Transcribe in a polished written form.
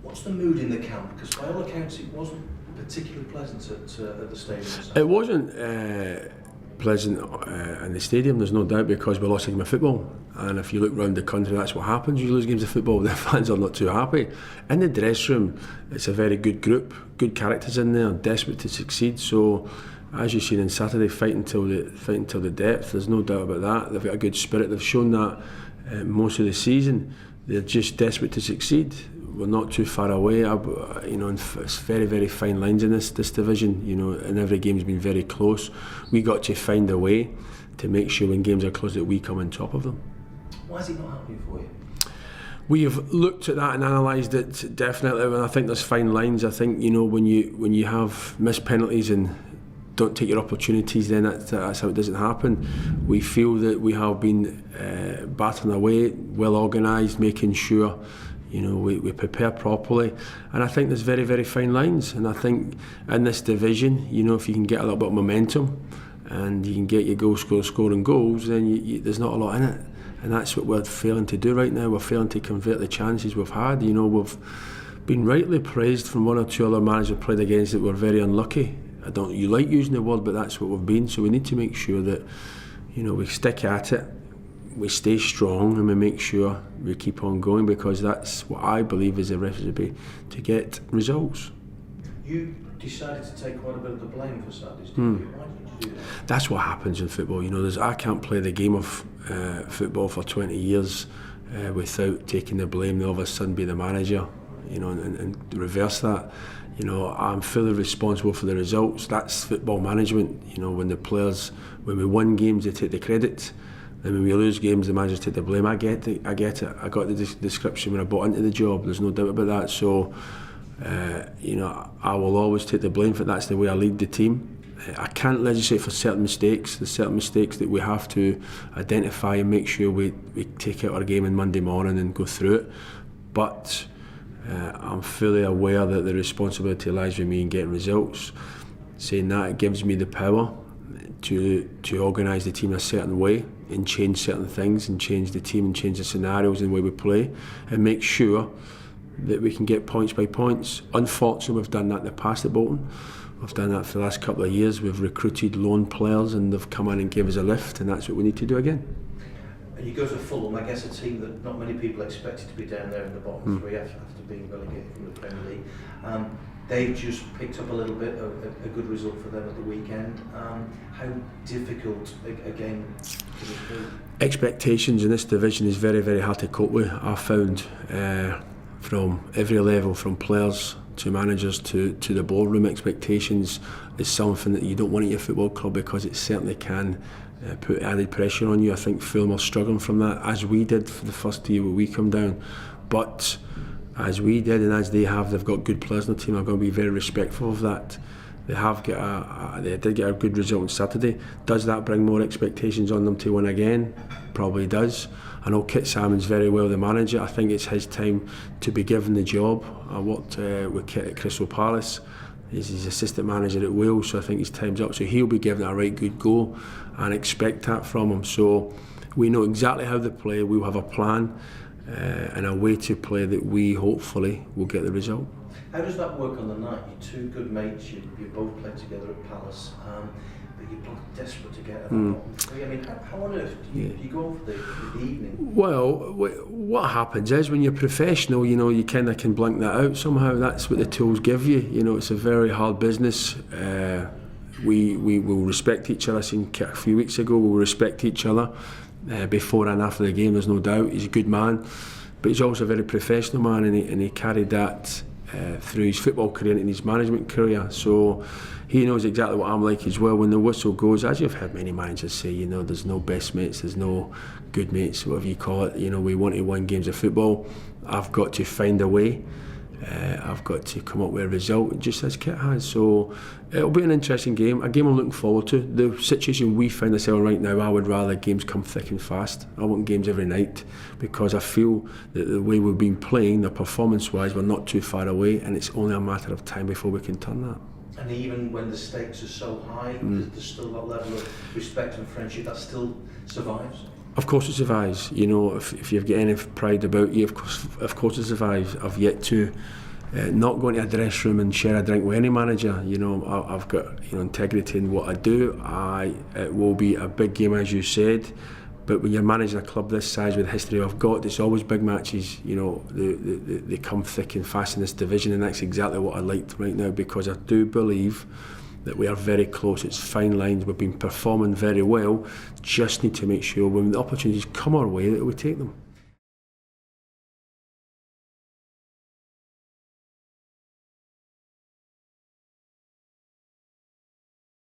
What's the mood in the camp? Because by all accounts it wasn't particularly pleasant at the stadium. It wasn't pleasant in the stadium, there's no doubt, because we lost a game of football. And if you look around the country, that's what happens. You lose games of football, the fans are not too happy. In the dressing room, it's a very good group, good characters in there, desperate to succeed. So, as you've seen on Saturday, fighting till the depth. There's no doubt about that. They've got a good spirit. They've shown that most of the season. They're just desperate to succeed. We're not too far away. It's very, very fine lines in this division. And every game's been very close. We got to find a way to make sure when games are close that we come on top of them. Why is it not happening for you? We have looked at that and analysed it definitely, and I think there's fine lines. I think when you have missed penalties and don't take your opportunities, then that's how it doesn't happen. We feel that we have been battering away, well organised, making sure we prepare properly, and I think there's very, very fine lines. And I think in this division, if you can get a little bit of momentum and you can get your goal scoring goals, then there's not a lot in it. And that's what we're failing to do right now. We're failing to convert the chances we've had. We've been rightly praised from one or two other managers we've played against that we're very unlucky. You like using the word, but that's what we've been. So we need to make sure that we stick at it, we stay strong, and we make sure we keep on going, because that's what I believe is a recipe to get results. You decided to take quite a bit of the blame for Saturdays, didn't you? Why did you do that? That's what happens in football. I can't play the game of football for 20 years without taking the blame. Then all of a sudden be the manager, and reverse that. I'm fully responsible for the results. That's football management. When we win games, they take the credit. And when we lose games, the managers take the blame. I get it. I got the description when I bought into the job. There's no doubt about that. So, I will always take the blame for it. That's the way I lead the team. I can't legislate for certain mistakes. There's certain mistakes that we have to identify and make sure we take out our game on Monday morning and go through it. But I'm fully aware that the responsibility lies with me in getting results. Saying that, it gives me the power to organise the team a certain way and change certain things and change the team and change the scenarios and the way we play and make sure that we can get points by points. Unfortunately, we've done that in the past at Bolton. We've done that for the last couple of years. We've recruited loan players and they've come in and gave us a lift, and that's what we need to do again. And you go to Fulham, I guess a team that not many people expected to be down there in the bottom three after being relegated from the Premier League. They've just picked up a little bit of a good result for them at the weekend. How difficult again can it be? Expectations in this division is very, very hard to cope with. I've found from every level, from players to managers to the boardroom, expectations is something that you don't want at your football club, because it certainly can put added pressure on you. I think Fulham are struggling from that, as we did for the first year when we come down. But as we did and as they have, they've got good players in the team. I'm going to be very respectful of that. They did get a good result on Saturday. Does that bring more expectations on them to win again? Probably does. I know Kit Salmon's very well the manager. I think it's his time to be given the job. I worked with Kit at Crystal Palace. He's assistant manager at Wales, so I think his time's up. So he'll be given a right good go, and expect that from him. So we know exactly how they play. We'll have a plan and a way to play that we hopefully will get the result. How does that work on the night? You're two good mates, you both played together at Palace, but you're both desperate to get at that bottom three. I mean, how on earth do you go for the evening? Well, what happens is when you're professional, you kind of can blank that out somehow. That's what the tools give you. It's a very hard business. We will respect each other. I seen Kit a few weeks ago. We'll respect each other before and after the game. There's no doubt. He's a good man, but he's also a very professional man, and he carried that through his football career and his management career. So he knows exactly what I'm like as well. When the whistle goes, as you've heard many managers say, there's no best mates, there's no good mates, whatever you call it. We want to win games of football. I've got to find a way. I've got to come up with a result, just as Kit has. So it'll be an interesting game, a game I'm looking forward to. The situation we find ourselves right now, I would rather games come thick and fast. I want games every night, because I feel that the way we've been playing, the performance-wise, we're not too far away, and it's only a matter of time before we can turn that. And even when the stakes are so high, there's still that level of respect and friendship that still survives? Of course it survives. If you've got any pride about you, of course it survives. I've yet to not going to a dress room and share a drink with any manager. You know, I've got, you know, integrity in what I do. It will be a big game, as you said, but when you're managing a club this size with the history I've got, it's always big matches. You know, they come thick and fast in this division, and that's exactly what I like right now, because I do believe that we are very close. It's fine lines. We've been performing very well. Just need to make sure when the opportunities come our way that we take them.